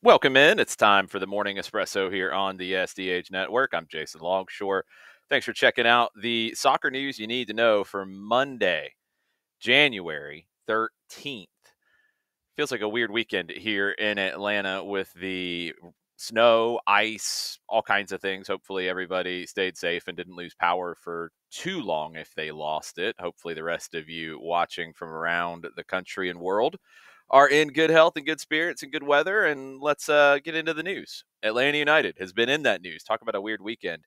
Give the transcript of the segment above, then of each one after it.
Welcome in. It's time for the Morning Espresso here on the SDH Network. I'm Jason Longshore. Thanks for checking out the soccer news you need to know for Monday, January 13th. Feels like a weird weekend here in Atlanta with the snow, ice, all kinds of things. Hopefully, everybody stayed safe and didn't lose power for too long if they lost it. Hopefully, the rest of you watching from around the country and world are in good health and good spirits and good weather. And let's get into the news. Atlanta United has been in that news. Talk about a weird weekend.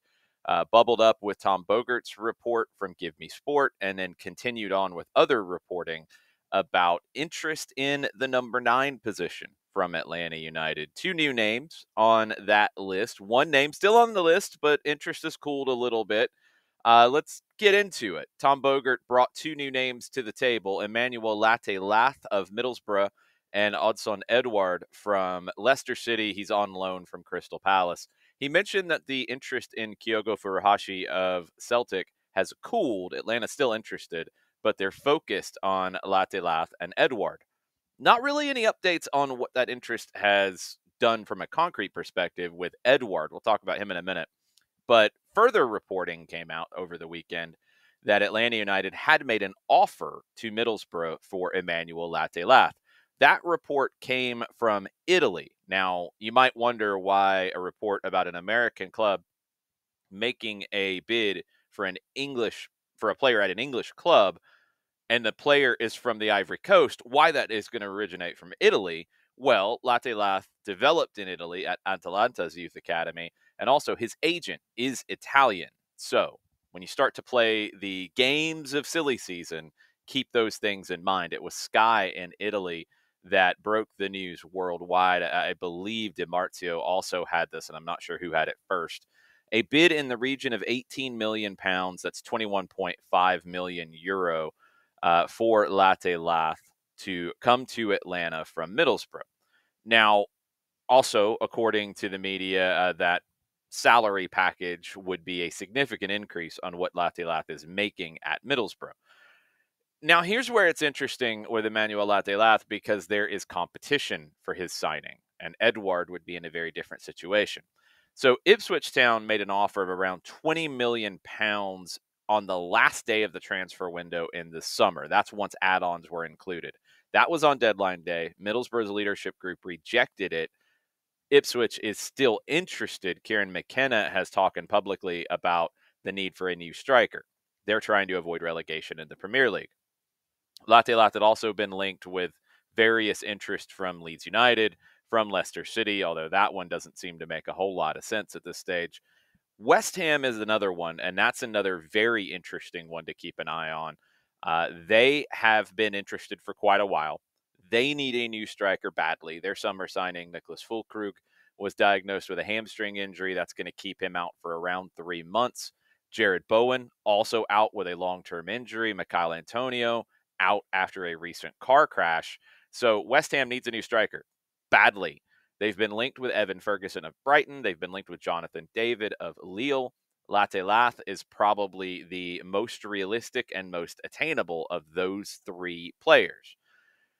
Bubbled up with Tom Bogert's report from Give Me Sport and then continued on with other reporting about interest in the number 9 position from Atlanta United. Two new names on that list. One name still on the list, but interest has cooled a little bit. Let's get into it. Tom Bogert brought two new names to the table, Emmanuel Lath of Middlesbrough and Odson Edouard from Leicester City. He's on loan from Crystal Palace. He mentioned that the interest in Kyogo Furuhashi of Celtic has cooled. Atlanta's still interested, but they're focused on Latte and Edouard. Not really any updates on what that interest has done from a concrete perspective with Edouard. We'll talk about him in a minute. But further reporting came out over the weekend that Atlanta United had made an offer to Middlesbrough for Emmanuel Lath. That report came from Italy. Now, you might wonder why a report about an American club making a bid for a player at an English club and the player is from the Ivory Coast, why that is going to originate from Italy. Well, Lath developed in Italy at Atalanta's youth academy, and also his agent is Italian. So when you start to play the games of silly season, keep those things in mind. It was Sky in Italy that broke the news worldwide. I believe DiMarzio also had this, and I'm not sure who had it first. A bid in the region of 18 million pounds, that's 21.5 million euro, for Lath to come to Atlanta from Middlesbrough. Now, also, according to the media, that salary package would be a significant increase on what Lath is making at Middlesbrough. Now, here's where it's interesting with Emmanuel Lath because there is competition for his signing, and Edouard would be in a very different situation. So Ipswich Town made an offer of around 20 million pounds on the last day of the transfer window in the summer. That's once add-ons were included. That was on deadline day. Middlesbrough's leadership group rejected it. Ipswich is still interested. Kieran McKenna has talked publicly about the need for a new striker. They're trying to avoid relegation in the Premier League. Lath had also been linked with various interest from Leeds United, from Leicester City, although that one doesn't seem to make a whole lot of sense at this stage. West Ham is another one, and that's another very interesting one to keep an eye on. They have been interested for quite a while. They need a new striker badly. Their summer signing, Nicholas Füllkrug, was diagnosed with a hamstring injury. That's going to keep him out for around 3 months. Jared Bowen, also out with a long-term injury. Michail Antonio, out after a recent car crash. So West Ham needs a new striker badly. They've been linked with Evan Ferguson of Brighton. They've been linked with Jonathan David of Lille. Lath is probably the most realistic and most attainable of those three players.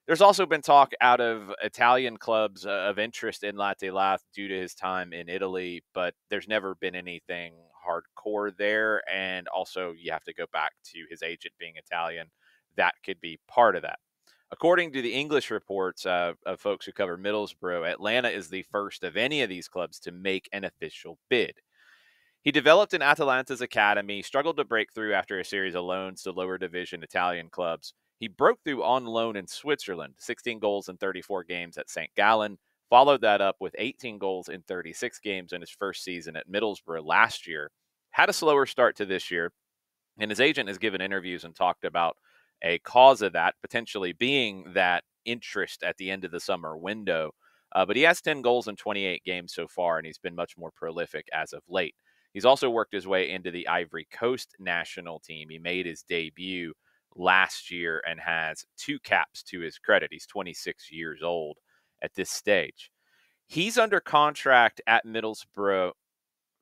There's also been talk out of Italian clubs of interest in Lath due to his time in Italy, but there's never been anything hardcore there. And also, you have to go back to his agent being Italian. That could be part of that. According to the English reports of folks who cover Middlesbrough, Atlanta is the first of any of these clubs to make an official bid. He developed in Atalanta's academy, struggled to break through after a series of loans to lower division Italian clubs. He broke through on loan in Switzerland, 16 goals in 34 games at St. Gallen, followed that up with 18 goals in 36 games in his first season at Middlesbrough last year. Had a slower start to this year, and his agent has given interviews and talked about a cause of that potentially being that interest at the end of the summer window. But he has 10 goals in 28 games so far, and he's been much more prolific as of late. He's also worked his way into the Ivory Coast national team. He made his debut last year and has 2 caps to his credit. He's 26 years old at this stage. He's under contract at Middlesbrough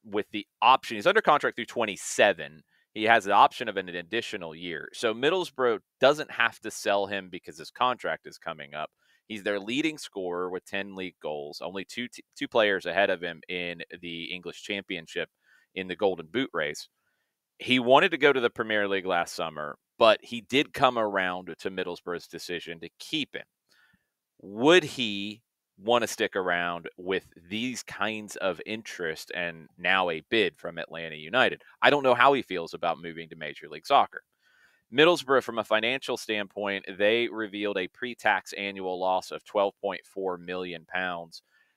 with the option. He's under contract through 27. He has the option of an additional year. So Middlesbrough doesn't have to sell him because his contract is coming up. He's their leading scorer with 10 league goals, only two players ahead of him in the English Championship in the Golden Boot race. He wanted to go to the Premier League last summer, but he did come around to Middlesbrough's decision to keep him. Would he want to stick around with these kinds of interest and now a bid from Atlanta United? I don't know how he feels about moving to Major League Soccer. Middlesbrough, from a financial standpoint, they revealed a pre-tax annual loss of £12.4 million.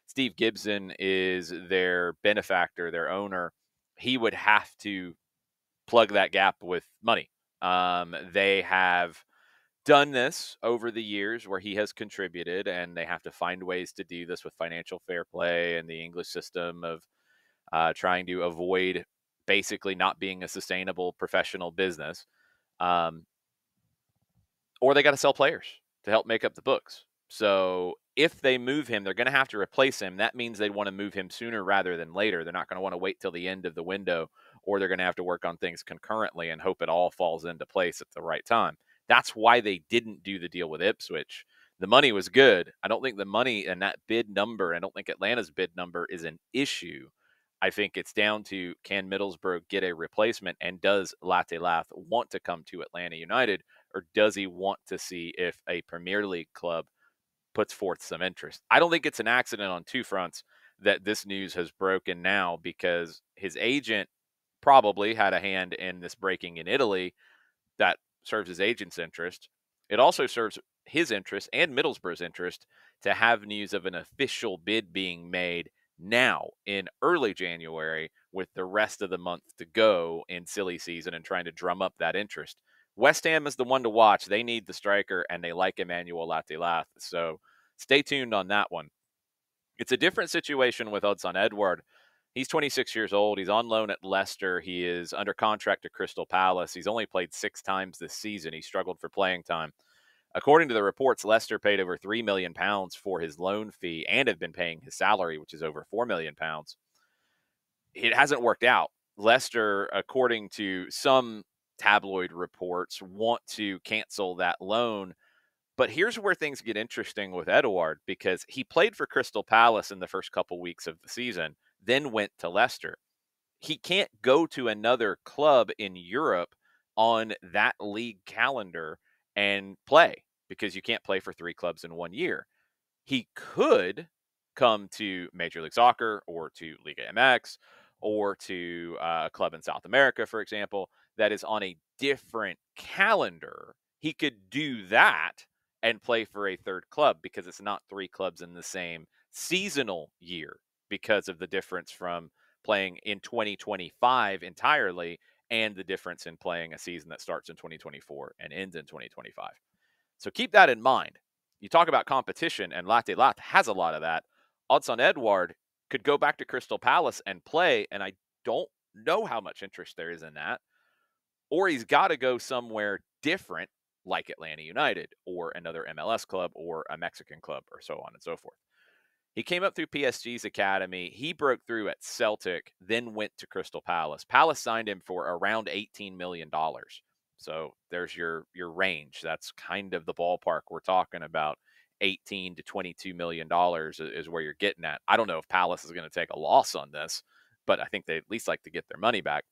Steve Gibson is their benefactor, their owner. He would have to plug that gap with money. They have done this over the years where he has contributed, and they have to find ways to do this with financial fair play and the English system of trying to avoid basically not being a sustainable professional business. Or they got to sell players to help make up the books. So if they move him, they're going to have to replace him. That means they want to move him sooner rather than later. They're not going to want to wait till the end of the window, or they're going to have to work on things concurrently and hope it all falls into place at the right time. That's why they didn't do the deal with Ipswich. The money was good. I don't think the money and that bid number, I don't think Atlanta's bid number is an issue. I think it's down to, can Middlesbrough get a replacement, and does Lath want to come to Atlanta United, or does he want to see if a Premier League club puts forth some interest? I don't think it's an accident on two fronts that this news has broken now, because his agent probably had a hand in this breaking in Italy. That serves his agent's interest. It also serves his interest and Middlesbrough's interest to have news of an official bid being made now in early January, with the rest of the month to go in silly season and trying to drum up that interest. West Ham is the one to watch. They need the striker, and they like Emmanuel Latte. So stay tuned on that one. It's a different situation with Hudson Edouard. He's 26 years old. He's on loan at Leicester. He is under contract to Crystal Palace. He's only played 6 times this season. He struggled for playing time. According to the reports, Leicester paid over £3 million for his loan fee and have been paying his salary, which is over £4 million. It hasn't worked out. Leicester, according to some tabloid reports, want to cancel that loan. But here's where things get interesting with Edouard, because he played for Crystal Palace in the first couple weeks of the season, then went to Leicester. He can't go to another club in Europe on that league calendar and play, because you can't play for 3 clubs in 1 year. He could come to Major League Soccer or to Liga MX or to a club in South America, for example, that is on a different calendar. He could do that and play for a third club, because it's not 3 clubs in the same seasonal year, because of the difference from playing in 2025 entirely and the difference in playing a season that starts in 2024 and ends in 2025. So keep that in mind. You talk about competition, and Lath has a lot of that. Hudson Edouard could go back to Crystal Palace and play, and I don't know how much interest there is in that. Or he's got to go somewhere different, like Atlanta United or another MLS club or a Mexican club, or so on and so forth. He came up through PSG's academy. He broke through at Celtic, then went to Crystal Palace. Palace signed him for around $18 million. So there's your range. That's kind of the ballpark we're talking about. $18 to $22 million is where you're getting at. I don't know if Palace is going to take a loss on this, but I think they at least like to get their money back.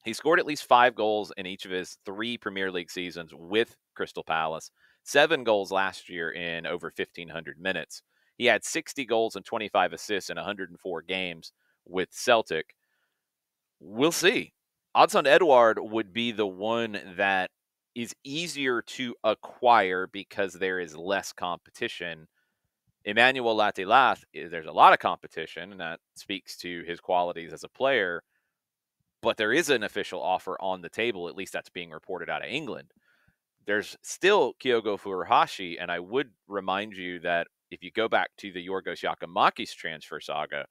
He scored at least 5 goals in each of his 3 Premier League seasons with Crystal Palace, 7 goals last year in over 1,500 minutes. He had 60 goals and 25 assists in 104 games with Celtic. We'll see. Hudson Edouard would be the one that is easier to acquire because there is less competition. Emmanuel Latte, there's a lot of competition, and that speaks to his qualities as a player. But there is an official offer on the table, at least that's being reported out of England. There's still Kyogo Furuhashi, and I would remind you that if you go back to the Yorgos Giacomakis transfer saga,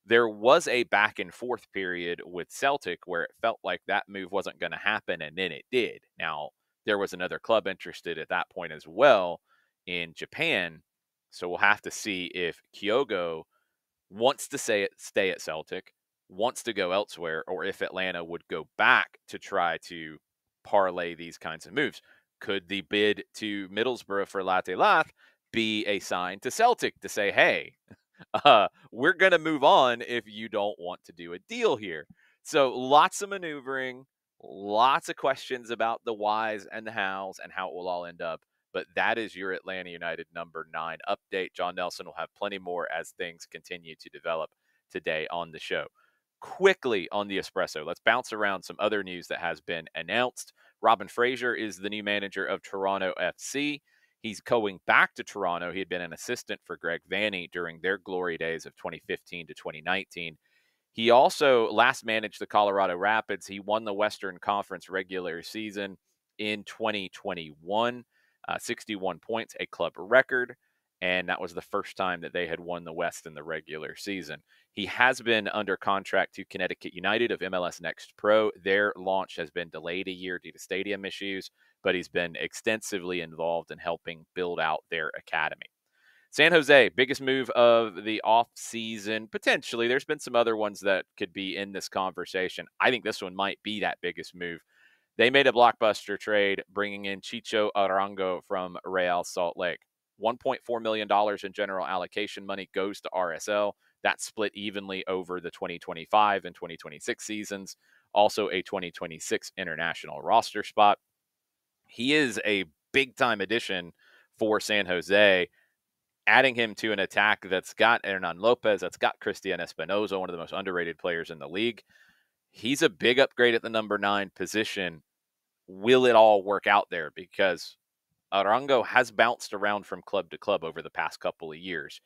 there was a back and forth period with Celtic where it felt like that move wasn't going to happen, and then it did. Now, there was another club interested at that point as well in Japan, so we'll have to see if Kyogo wants to stay at Celtic, wants to go elsewhere, or if Atlanta would go back to try to parlay these kinds of moves. Could the bid to Middlesbrough for Latte be a sign to Celtic to say, hey, we're going to move on if you don't want to do a deal here. So lots of maneuvering, lots of questions about the whys and the hows and how it will all end up. But that is your Atlanta United number 9 update. John Nelson will have plenty more as things continue to develop today on the show. Quickly on the Espresso, let's bounce around some other news that has been announced. Robin Fraser is the new manager of Toronto FC. He's going back to Toronto. He had been an assistant for Greg Vanney during their glory days of 2015 to 2019. He also last managed the Colorado Rapids. He won the Western Conference regular season in 2021, 61 points, a club record. And that was the first time that they had won the West in the regular season. He has been under contract to Connecticut United of MLS Next Pro. Their launch has been delayed a year due to stadium issues, but he's been extensively involved in helping build out their academy. San Jose, biggest move of the offseason. Potentially, there's been some other ones that could be in this conversation. I think this one might be that biggest move. They made a blockbuster trade, bringing in Chicho Arango from Real Salt Lake. $1.4 million in general allocation money goes to RSL. That's split evenly over the 2025 and 2026 seasons. Also a 2026 international roster spot. He is a big-time addition for San Jose. Adding him to an attack that's got Hernan Lopez, that's got Christian Espinoza, one of the most underrated players in the league. He's a big upgrade at the number 9 position. Will it all work out there? Because Arango has bounced around from club to club over the past couple of years.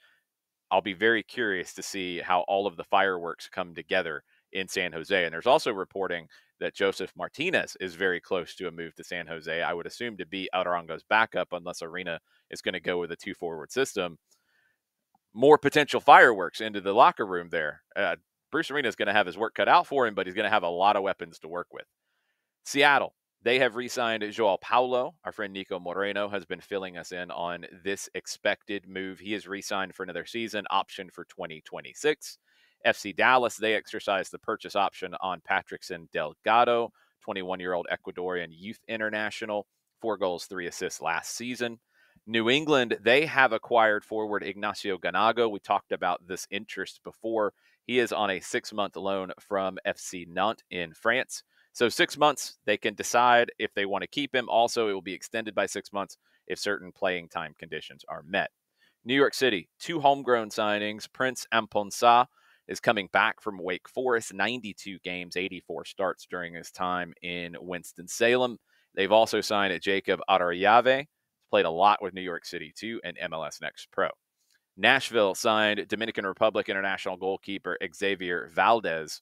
I'll be very curious to see how all of the fireworks come together in San Jose. And there's also reporting that Joseph Martinez is very close to a move to San Jose. I would assume to be Arango's backup unless Arena is going to go with a 2-forward system. More potential fireworks into the locker room there. Bruce Arena is going to have his work cut out for him, but he's going to have a lot of weapons to work with. Seattle, they have re-signed Joao Paulo. Our friend Nico Moreno has been filling us in on this expected move. He is re-signed for another season, option for 2026. FC Dallas, they exercised the purchase option on Patrickson Delgado, 21-year-old Ecuadorian youth international, 4 goals, 3 assists last season. New England, they have acquired forward Ignacio Ganago. We talked about this interest before. He is on a 6-month loan from FC Nantes in France. So 6 months, they can decide if they want to keep him. Also, it will be extended by 6 months if certain playing time conditions are met. New York City, 2 homegrown signings. Prince Amponsa is coming back from Wake Forest, 92 games, 84 starts during his time in Winston-Salem. They've also signed Jacob Arayave. Played a lot with New York City, too, and MLS Next Pro. Nashville signed Dominican Republic international goalkeeper Xavier Valdez.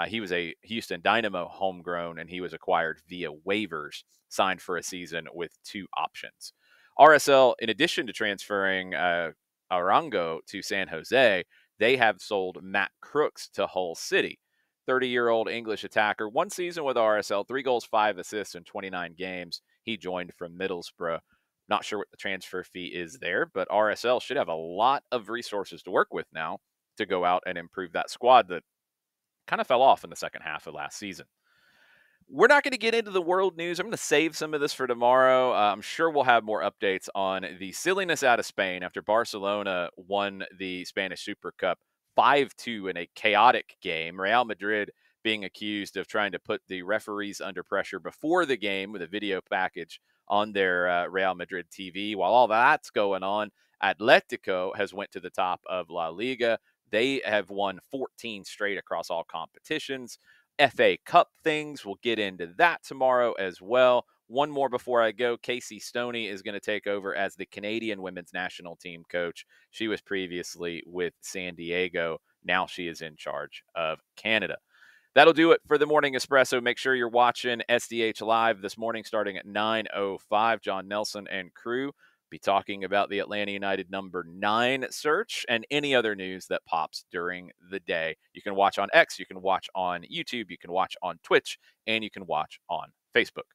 He was a Houston Dynamo homegrown, and he was acquired via waivers, signed for a season with 2 options. RSL, in addition to transferring Arango to San Jose, they have sold Matt Crooks to Hull City. 30-year-old English attacker, 1 season with RSL, 3 goals, 5 assists in 29 games. He joined from Middlesbrough. Not sure what the transfer fee is there, but RSL should have a lot of resources to work with now to go out and improve that squad that kind of fell off in the second half of last season. We're not going to get into the world news. I'm going to save some of this for tomorrow. I'm sure we'll have more updates on the silliness out of Spain after Barcelona won the Spanish Super Cup 5-2 in a chaotic game. Real Madrid being accused of trying to put the referees under pressure before the game with a video package on their Real Madrid TV. While all that's going on, Atletico has went to the top of La Liga. They have won 14 straight across all competitions. FA Cup things, we'll get into that tomorrow as well. One more before I go. Casey Stoney is going to take over as the Canadian women's national team coach. She was previously with San Diego. Now she is in charge of Canada. That'll do it for the Morning Espresso. Make sure you're watching SDH Live this morning starting at 9:05. John Nelson and crew be talking about the Atlanta United number 9 search and any other news that pops during the day. You can watch on X, you can watch on YouTube, you can watch on Twitch, and you can watch on Facebook.